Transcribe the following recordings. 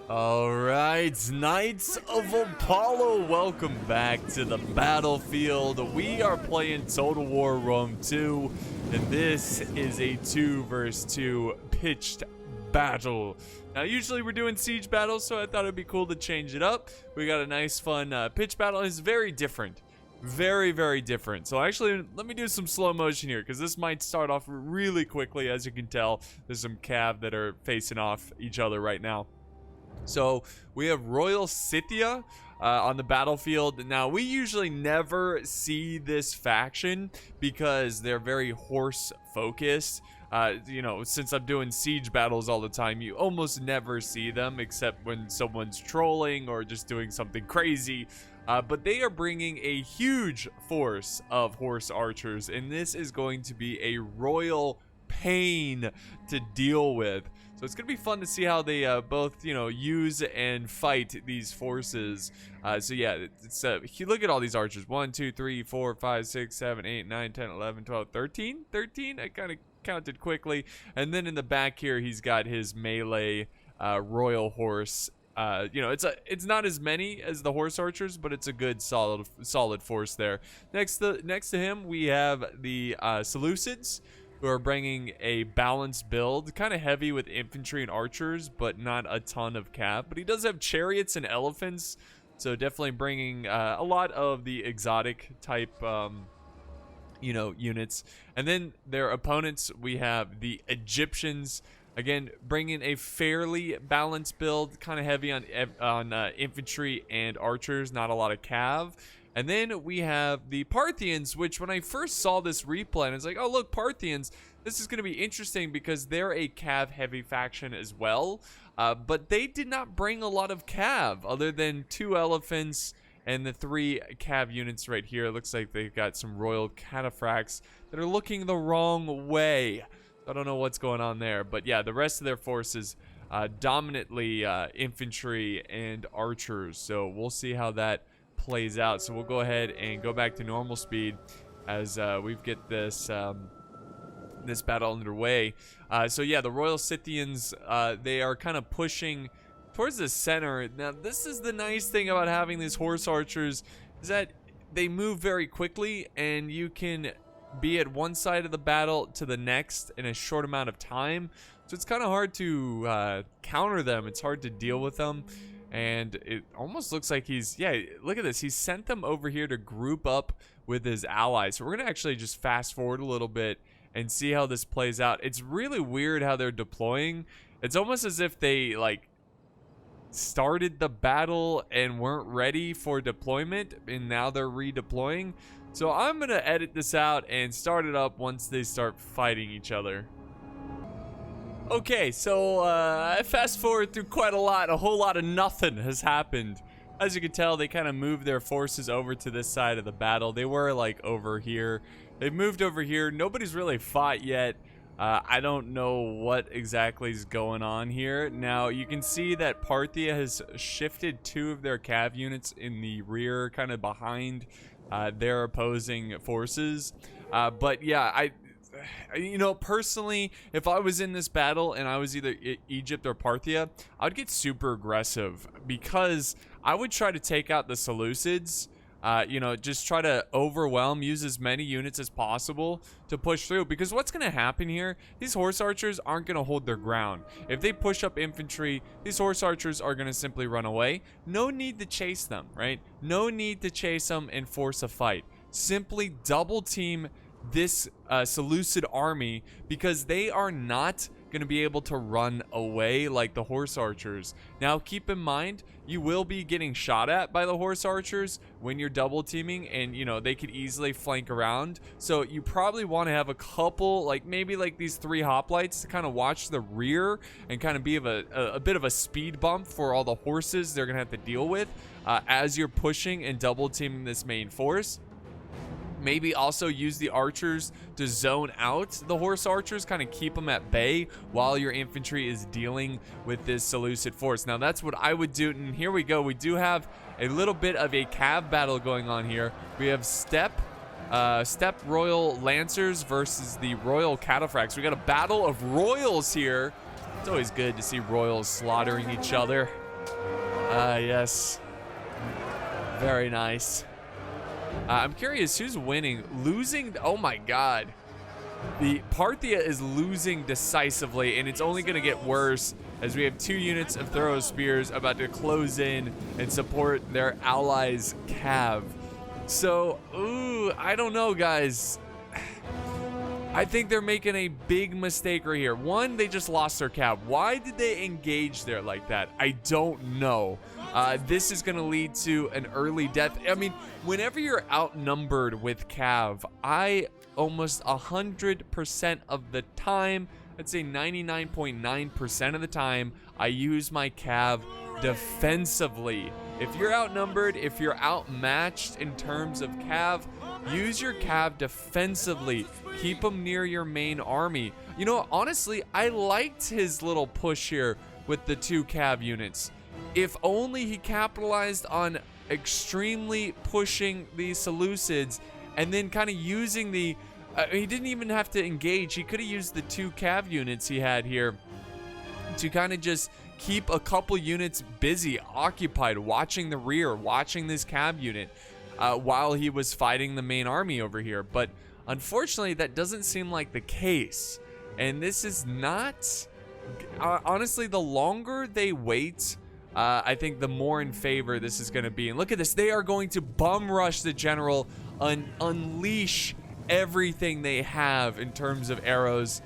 Alright, Knights of Apollo, welcome back to the battlefield. We are playing Total War Rome 2, and this is a 2 versus 2 pitched battle. Now, usually we're doing siege battles, so I thought it'd be cool to change it up. We got a nice, fun pitch battle. It's very different. Very, very different. So actually, let me do some slow motion here, because this might start off really quickly. As you can tell, there's some cav that are facing off each other right now. So we have Royal Scythia on the battlefield. Now, we usually never see this faction because they're very horse focused. You know, since I'm doing siege battles all the time, you almost never see them except when someone's trolling or just doing something crazy. But they are bringing a huge force of horse archers, and this is going to be a royal pain to deal with. So it's going to be fun to see how they both, you know, use and fight these forces. So yeah, it's you look at all these archers. 1, 2, 3, 4, 5, 6, 7, 8, 9, 10, 11, 12, 13. 13? I kind of counted quickly. And then in the back here, he's got his melee royal horse. You know, it's not as many as the horse archers, but it's a good solid force there. Next to him, we have the Seleucids, who are bringing a balanced build, kind of heavy with infantry and archers, but not a ton of cav. But he does have chariots and elephants, so definitely bringing a lot of the exotic type, you know, units. And then their opponents, we have the Egyptians. Again, bringing a fairly balanced build, kind of heavy on infantry and archers, not a lot of cav. And then we have the Parthians, which when I first saw this replay, I was like, oh, look, Parthians, this is going to be interesting because they're a cav-heavy faction as well. But they did not bring a lot of cav other than 2 elephants and the 3 cav units right here. It looks like they've got some royal cataphracts that are looking the wrong way. I don't know what's going on there. But yeah, the rest of their forces dominantly infantry and archers. So we'll see how that plays out. So we'll go ahead and go back to normal speed as we get this this battle underway. So yeah, the Royal Scythians, they are kind of pushing towards the center. Now, this is the nice thing about having these horse archers, is that they move very quickly and you can be at one side of the battle to the next in a short amount of time. So it's kind of hard to counter them. It's hard to deal with them. And it almost looks like he's, yeah, look at this. He sent them over here to group up with his allies. So we're going to actually just fast forward a little bit and see how this plays out. It's really weird how they're deploying. It's almost as if they, like, started the battle and weren't ready for deployment, and now they're redeploying. So I'm going to edit this out and start it up once they start fighting each other. Okay, so I fast forward through quite a lot. A whole lot of nothing has happened. As you can tell, they kind of moved their forces over to this side of the battle. They were like over here. They've moved over here. Nobody's really fought yet. I don't know what exactly is going on here. Now, you can see that Parthia has shifted 2 of their cav units in the rear, kind of behind their opposing forces. But yeah, you know, personally, if I was in this battle and I was either Egypt or Parthia, I'd get super aggressive because I would try to take out the Seleucids. You know, just try to overwhelm, use as many units as possible to push through. Because what's going to happen here, these horse archers aren't going to hold their ground. If they push up infantry, these horse archers are going to simply run away. No need to chase them, right? No need to chase them and force a fight. Simply double team this Seleucid army, because they are not going to be able to run away like the horse archers. Now, keep in mind, you will be getting shot at by the horse archers when you're double teaming, and you know, they could easily flank around. So you probably want to have a couple, like maybe like these 3 hoplites to kind of watch the rear and kind of be a bit of a speed bump for all the horses they're going to have to deal with as you're pushing and double teaming this main force. Maybe also use the archers to zone out the horse archers, kind of keep them at bay while your infantry is dealing with this Seleucid force. Now, that's what I would do. And here we go. We do have a little bit of a cav battle going on here. We have steppe royal lancers versus the royal cataphracts. We got a battle of royals here It's always good to see royals slaughtering each other. Yes. Very nice. I'm curious who's winning. Losing? Oh my god. The Parthia is losing decisively, and it's only going to get worse as we have 2 units of throw spears about to close in and support their allies' cav. So, ooh, I don't know, guys. I think they're making a big mistake right here. One, they just lost their cav. Why did they engage there like that? I don't know. This is going to lead to an early death. I mean, whenever you're outnumbered with cav, I almost 100% of the time, I'd say 99.9% of the time, I use my cav defensively. If you're outnumbered, if you're outmatched in terms of cav, use your cav defensively. Keep them near your main army. You know, honestly, I liked his little push here with the 2 cav units. If only he capitalized on extremely pushing the Seleucids and then kind of using the he didn't even have to engage. He could have used the 2 cav units he had here to kind of just keep a couple units busy, occupied, watching the rear, watching this cav unit while he was fighting the main army over here. But unfortunately, that doesn't seem like the case. And this is not... honestly, the longer they wait, I think the more in favor this is going to be. And look at this. They are going to bum rush the general, unleash everything they have in terms of arrows.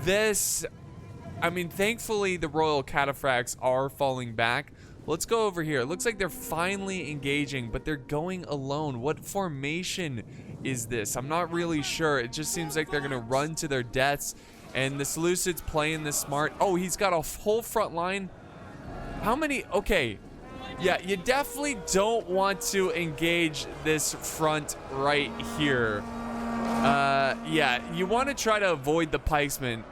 This, I mean, thankfully the royal cataphracts are falling back. Let's go over here. It looks like they're finally engaging, but they're going alone. What formation is this? I'm not really sure. It just seems like they're gonna run to their deaths, and the Seleucid's playing this smart. Oh, he's got a whole front line. How many? Okay. Yeah, you definitely don't want to engage this front right here. Yeah, you want to try to avoid the pikemen.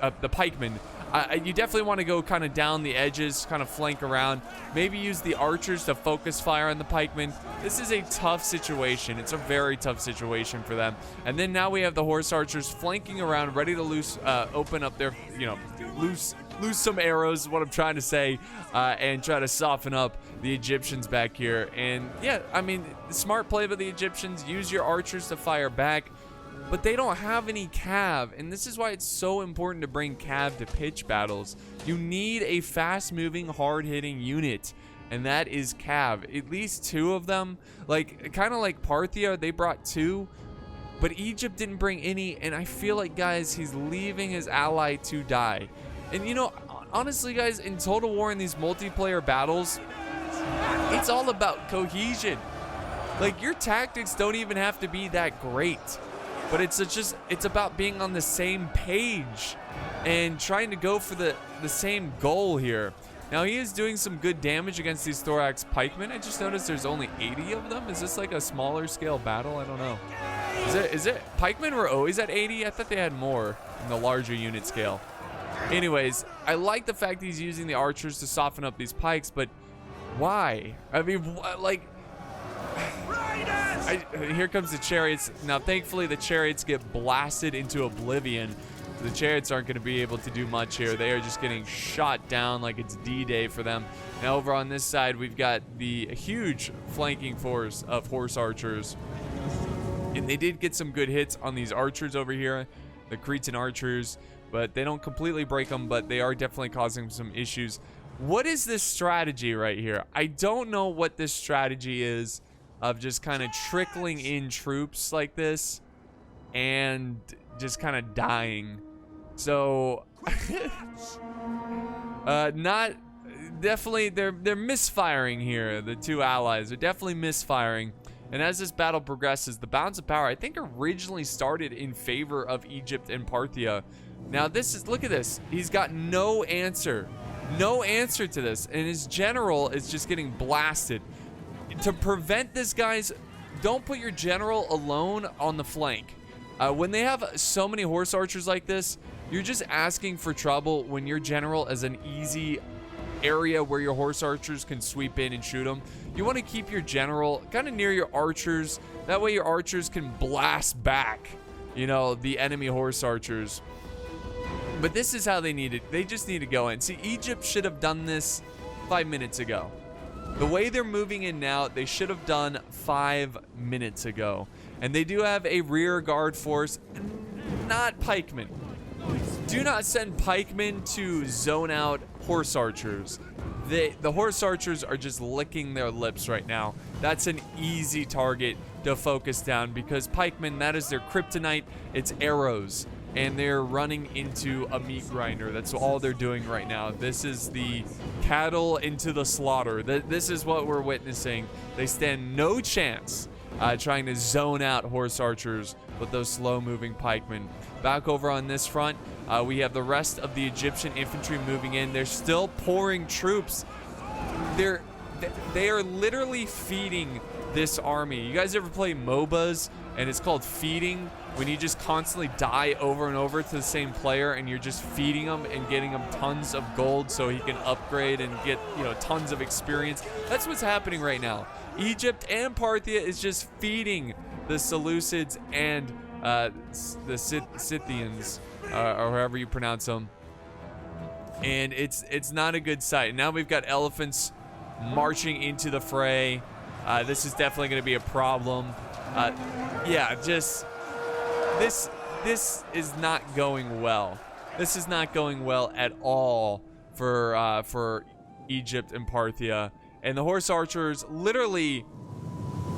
You definitely want to go kind of down the edges, kind of flank around. Maybe use the archers to focus fire on the pikemen. This is a tough situation. It's a very tough situation for them. And then now we have the horse archers flanking around, ready to open up their, loose some arrows is what I'm trying to say, and try to soften up the Egyptians back here. And yeah, I mean, smart play by the Egyptians. Use your archers to fire back. But they don't have any cav, and this is why it's so important to bring cav to pitch battles. You need a fast-moving, hard-hitting unit, and that is cav. At least 2 of them, like kind of like Parthia, they brought 2, but Egypt didn't bring any, and I feel like, guys, he's leaving his ally to die. And honestly, guys, in Total War in these multiplayer battles, it's all about cohesion. Like, your tactics don't even have to be that great. But it's about being on the same page and trying to go for the same goal here. Now, he is doing some good damage against these thorax pikemen. I just noticed there's only 80 of them. Is this like a smaller scale battle? I don't know. Is it pikemen were always at 80? I thought they had more in the larger unit scale. Anyways, I like the fact he's using the archers to soften up these pikes, but why? I mean, like... here comes the chariots. Now, thankfully, the chariots get blasted into oblivion. The chariots aren't going to be able to do much here. They are just getting shot down like it's D-Day for them. Now, over on this side, we've got the huge flanking force of horse archers. And they did get some good hits on these archers over here, the Cretan archers, but they don't completely break them, but they are definitely causing some issues. What is this strategy right here? I don't know what this strategy is, of just kind of trickling in troops like this and just kind of dying. So definitely they're misfiring here. The 2 allies are definitely misfiring. And as this battle progresses, the balance of power I think originally started in favor of Egypt and Parthia. Now look at this. He's got no answer to this, and his general is just getting blasted. To prevent this, guys, don't put your general alone on the flank. When they have so many horse archers like this, you're just asking for trouble when your general is an easy area where your horse archers can sweep in and shoot them. You want to keep your general kind of near your archers. That way your archers can blast back, the enemy horse archers. But this is how they need it. They just need to go in. See, Egypt should have done this 5 minutes ago. The way they're moving in now, they should have done 5 minutes ago. And they do have a rear guard force, not pikemen. Do not send pikemen to zone out horse archers. The horse archers are just licking their lips right now. That's an easy target to focus down because pikemen, that is their kryptonite. It's arrows. And they're running into a meat grinder. That's all they're doing right now. This is the cattle into the slaughter. This is what we're witnessing. They stand no chance trying to zone out horse archers with those slow-moving pikemen. Back over on this front, we have the rest of the Egyptian infantry moving in. They're still pouring troops. They are literally feeding this army. You guys ever play MOBAs and it's called feeding? When you just constantly die over and over to the same player and you're just feeding him and getting him tons of gold so he can upgrade and get, you know, tons of experience. That's what's happening right now. Egypt and Parthia is just feeding the Seleucids and the Scythians, or however you pronounce them. And it's not a good sight. Now we've got elephants marching into the fray. This is definitely going to be a problem. Yeah, just... This is not going well. This is not going well at all for Egypt and Parthia. And the horse archers literally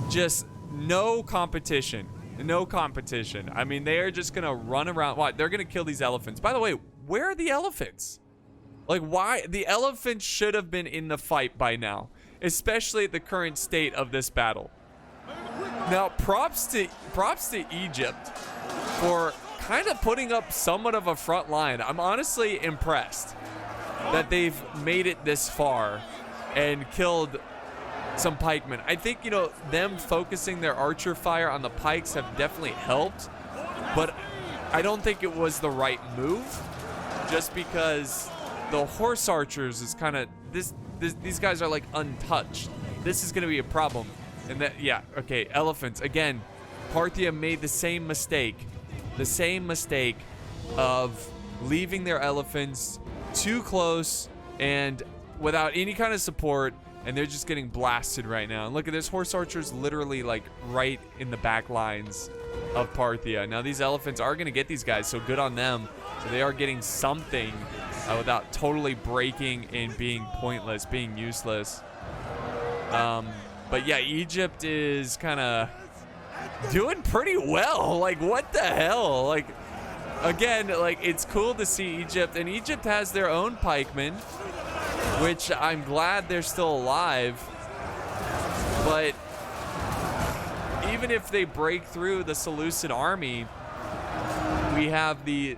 just no competition. No competition. I mean, they are just going to run around. What? They're going to kill these elephants. By the way, where are the elephants? Like, why? The elephants should have been in the fight by now, especially at the current state of this battle. Now, props to Egypt for kind of putting up somewhat of a front line. I'm honestly impressed that they've made it this far and killed some pikemen. I think, you know, them focusing their archer fire on the pikes have definitely helped, but I don't think it was the right move just because the horse archers is kind of these guys are like untouched. This is going to be a problem. And that, yeah, okay, elephants. Again, Parthia made the same mistake of leaving their elephants too close and without any kind of support, and they're just getting blasted right now. And look at this, horse archers literally like right in the back lines of Parthia. Now these elephants are going to get these guys, so good on them. So they are getting something without totally breaking and being pointless, being useless. But yeah, Egypt is kind of doing pretty well. Like, what the hell? Like, again, like, it's cool to see Egypt, and Egypt has their own pikemen, which I'm glad they're still alive. But even if they break through the Seleucid army, we have the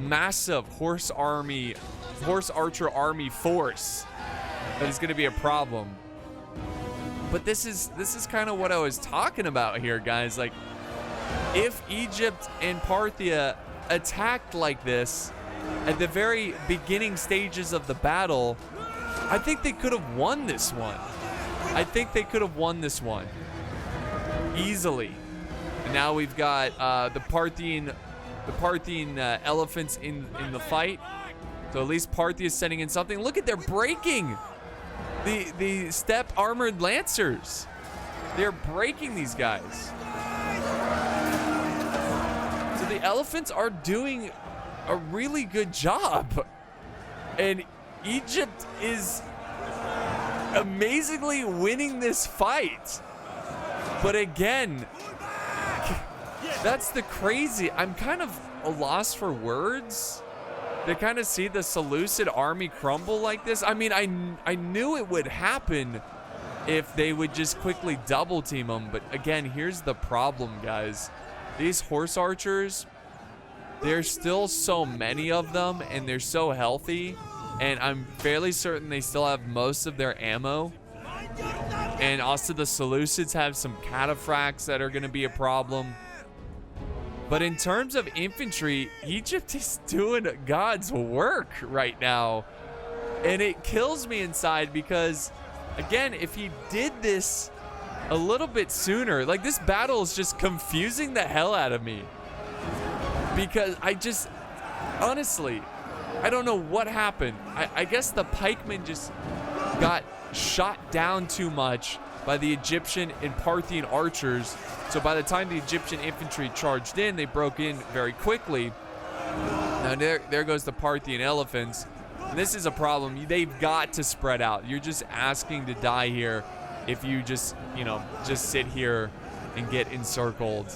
massive horse archer army force that is going to be a problem. But this is kind of what I was talking about here, guys. Like, if Egypt and Parthia attacked like this at the very beginning stages of the battle, I think they could have won this one. I think they could have won this one easily. And now we've got the Parthian elephants in the fight. So at least Parthia is sending in something. Look at, they're breaking the step armored lancers. They're breaking these guys. So the elephants are doing a really good job. And Egypt is amazingly winning this fight. But again, that's the crazy. I'm kind of a loss for words to kind of see the Seleucid army crumble like this. I mean, I knew it would happen if they would just quickly double team them. But again, here's the problem, guys. These horse archers, there's still so many of them, and they're so healthy. And I'm fairly certain they still have most of their ammo. And also the Seleucids have some cataphracts that are going to be a problem. But in terms of infantry, Egypt is doing God's work right now. And it kills me inside because, again, if he did this a little bit sooner, like, this battle is just confusing the hell out of me. Because honestly, I don't know what happened. I guess the pikemen just got shot down too much by the Egyptian and Parthian archers. So by the time the Egyptian infantry charged in, they broke in very quickly. Now there goes the Parthian elephants. And this is a problem. They've got to spread out. You're just asking to die here if you just, just sit here and get encircled.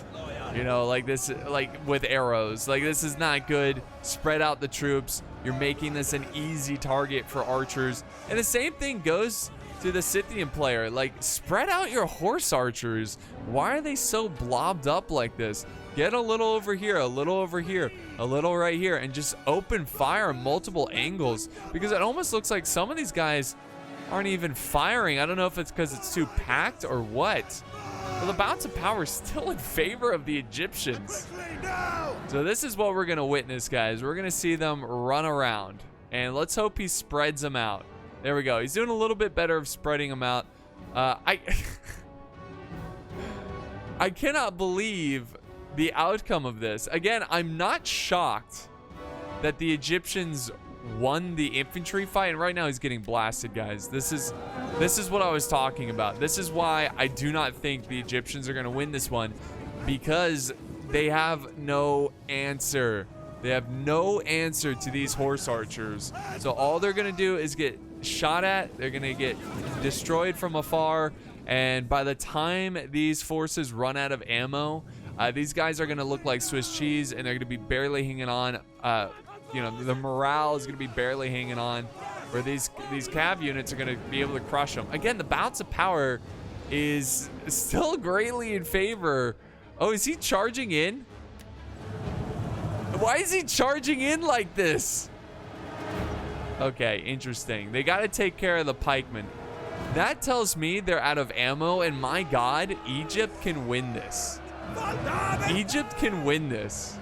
Like this, like with arrows. Like, this is not good. Spread out the troops. You're making this an easy target for archers. And the same thing goes to the Scythian player. Like, spread out your horse archers. Why are they so blobbed up like this? Get a little over here, a little over here, a little right here, and just open fire in multiple angles, because it almost looks like some of these guys aren't even firing. I don't know if it's because it's too packed or what. Well, the balance of power is still in favor of the Egyptians. So this is what we're going to witness, guys. We're going to see them run around, and let's hope he spreads them out. There we go. He's doing a little bit better of spreading them out. I cannot believe the outcome of this. Again, I'm not shocked that the Egyptians won the infantry fight, and right now he's getting blasted, guys. This is what I was talking about. This is why I do not think the Egyptians are going to win this one, because they have no answer. They have no answer to these horse archers. So all they're going to do is get shot at. They're going to get destroyed from afar, and by the time these forces run out of ammo, these guys are going to look like Swiss cheese, and they're going to be barely hanging on. The morale is going to be barely hanging on, where these cav units are going to be able to crush them. Again, the balance of power is still greatly in favor. Oh, is he charging in? Why is he charging in like this? Okay, interesting. They got to take care of the pikemen. That tells me they're out of ammo, and my God, Egypt can win this. Egypt can win this.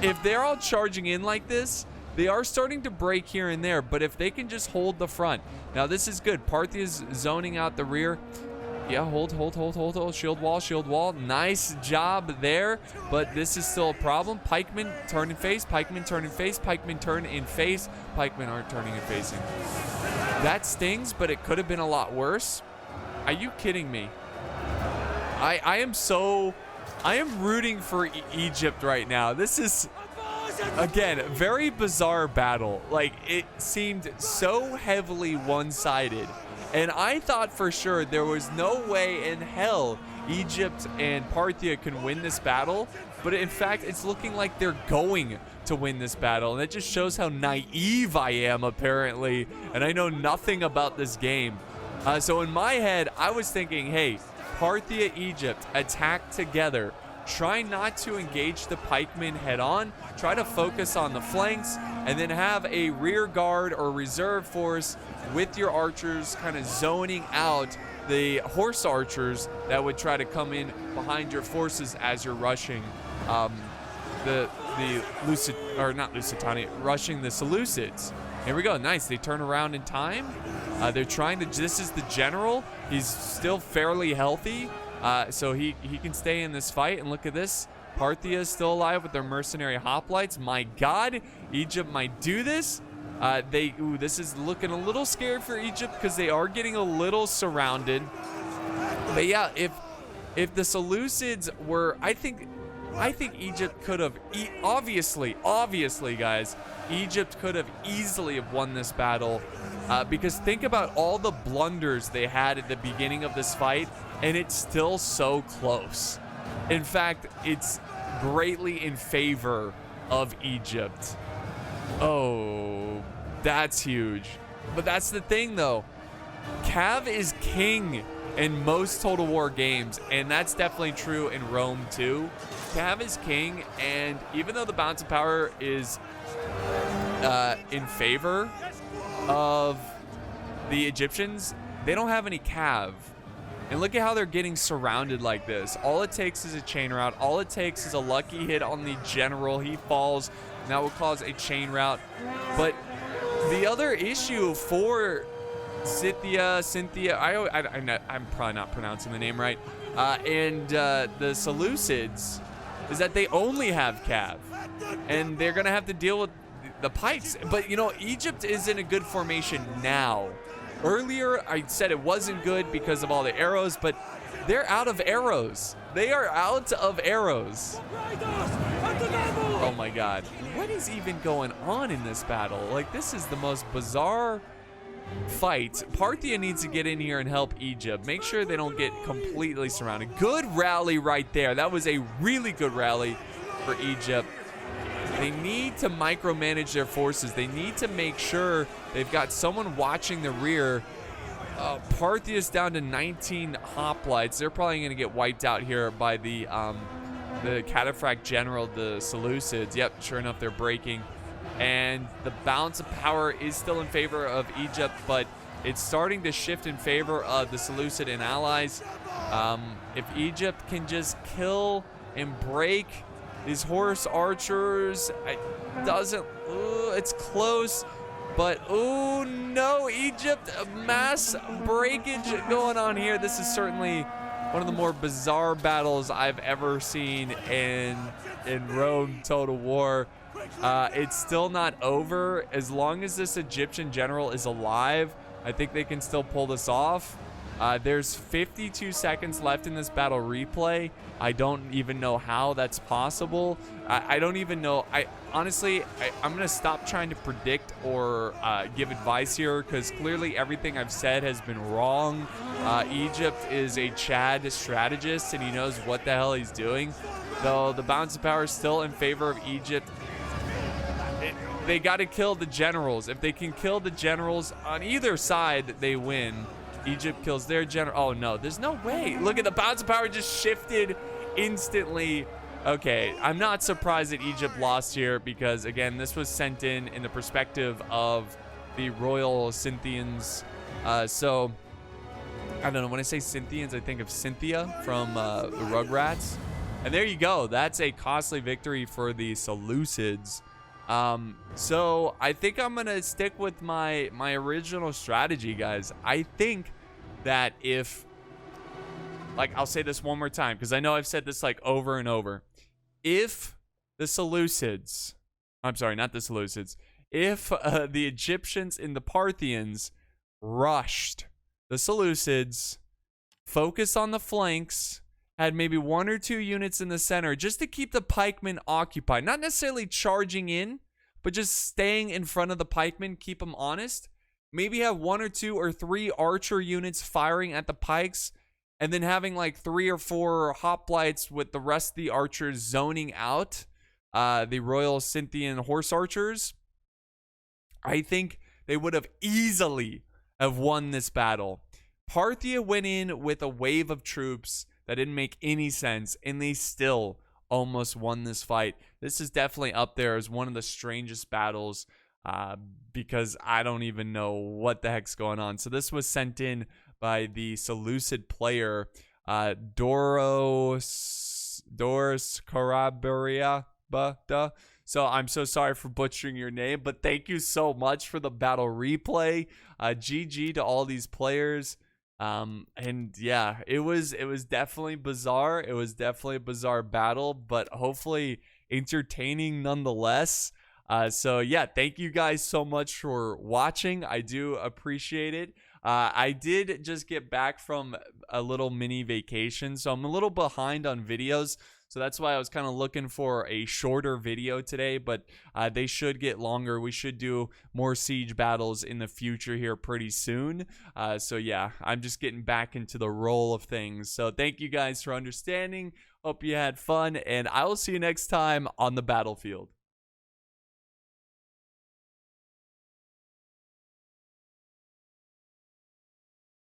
If they're all charging in like this, they are starting to break here and there, but if they can just hold the front. Now, this is good. Parthia's zoning out the rear. Yeah, hold. Shield wall. Nice job there, but this is still a problem. Pikemen turn and face. Pikemen turn and face. Pikemen turn and face. Pikemen aren't turning and facing. That stings, but it could have been a lot worse. Are you kidding me? I am rooting for Egypt right now. This is, again, a very bizarre battle. Like, it seemed so heavily one-sided. And I thought for sure there was no way in hell Egypt and Parthia can win this battle. But in fact, it's looking like they're going to win this battle. And it just shows how naive I am, apparently. And I know nothing about this game. So in my head, I was thinking, hey, Parthia, Egypt, attack together. Try not to engage the pikemen head on. Try to focus on the flanks, and then have a rear guard or reserve force with your archers kind of zoning out the horse archers that would try to come in behind your forces as you're rushing the rushing the Seleucids. Here we go. Nice. They turn around in time. They're trying to. This is the general. He's still fairly healthy, so he can stay in this fight. And look at this. Parthia is still alive with their mercenary hoplites. My God, Egypt might do this. This is looking a little scared for Egypt because they are getting a little surrounded. But yeah, if the Seleucids were, I think Egypt could have, obviously, guys, Egypt could have easily have won this battle, because think about all the blunders they had at the beginning of this fight, and it's still so close. In fact, it's greatly in favor of Egypt. Oh, that's huge. But that's the thing, though. Cav is king in most Total War games, and that's definitely true in Rome too. Cav is king, and even though the balance of power is in favor of the Egyptians, they don't have any Cav. And look at how they're getting surrounded like this. All it takes is a chain route. All it takes is a lucky hit on the general. He falls, and that will cause a chain route. But the other issue for Cynthia, I'm probably not pronouncing the name right, and the Seleucids is that they only have cav, and they're gonna have to deal with the pikes. But you know, Egypt is in a good formation now. Earlier I said it wasn't good because of all the arrows, but they're out of arrows. They are out of arrows. Oh my god, what is even going on in this battle? Like, this is the most bizarre fight. Parthia needs to get in here and help Egypt. Make sure they don't get completely surrounded. Good rally right there. That was a really good rally for Egypt. They need to micromanage their forces. They need to make sure they've got someone watching the rear. Parthia's down to 19 hoplites. They're probably going to get wiped out here by the cataphract general, the Seleucids. Yep, sure enough, they're breaking. And the balance of power is still in favor of Egypt, but it's starting to shift in favor of the Seleucid and allies. If Egypt can just kill and break these horse archers, it's close, but oh no, Egypt, mass breakage going on here. This is certainly one of the more bizarre battles I've ever seen in Rome Total War. It's still not over. As long as this Egyptian general is alive, I think they can still pull this off. There's 52 seconds left in this battle replay. I don't even know how that's possible. I don't even know. Honestly, I'm going to stop trying to predict or give advice here, because clearly everything I've said has been wrong. Egypt is a Chad strategist, and he knows what the hell he's doing. Though the balance of power is still in favor of Egypt. They got to kill the generals. If they can kill the generals on either side, they win. Egypt kills their general. Oh no, there's no way. Look at the balance of power just shifted instantly. Okay, I'm not surprised that Egypt lost here, because again, this was sent in the perspective of the royal Scythians. So I don't know, when I say Scythians, I think of Cynthia from the Rugrats. And there you go. That's a costly victory for the Seleucids. So I think I'm gonna stick with my original strategy, guys. I think that if, like, I'll say this one more time, because I know I've said this like over and over. If the Seleucids, I'm sorry, not the Seleucids, if the Egyptians and the Parthians rushed the Seleucids, focus on the flanks, had maybe 1 or 2 units in the center just to keep the pikemen occupied, not necessarily charging in, but just staying in front of the pikemen, keep them honest. Maybe have 1 or 2 or 3 archer units firing at the pikes, and then having like 3 or 4 hoplites with the rest of the archers zoning out the royal Scythian horse archers. I think they would have easily have won this battle. Parthia went in with a wave of troops that didn't make any sense, and they still almost won this fight. This is definitely up there as one of the strangest battles, because I don't even know what the heck's going on. So this was sent in by the Seleucid player, Doros Karabaria. So I'm so sorry for butchering your name, but thank you so much for the battle replay. GG to all these players. And yeah, it was definitely bizarre. It was definitely a bizarre battle, but hopefully entertaining nonetheless. So yeah, thank you guys so much for watching. I do appreciate it. I did just get back from a little mini vacation, so I'm a little behind on videos. So that's why I was kind of looking for a shorter video today, but they should get longer. We should do more siege battles in the future here pretty soon. So yeah, I'm just getting back into the roll of things. So thank you guys for understanding. Hope you had fun, and I will see you next time on the battlefield.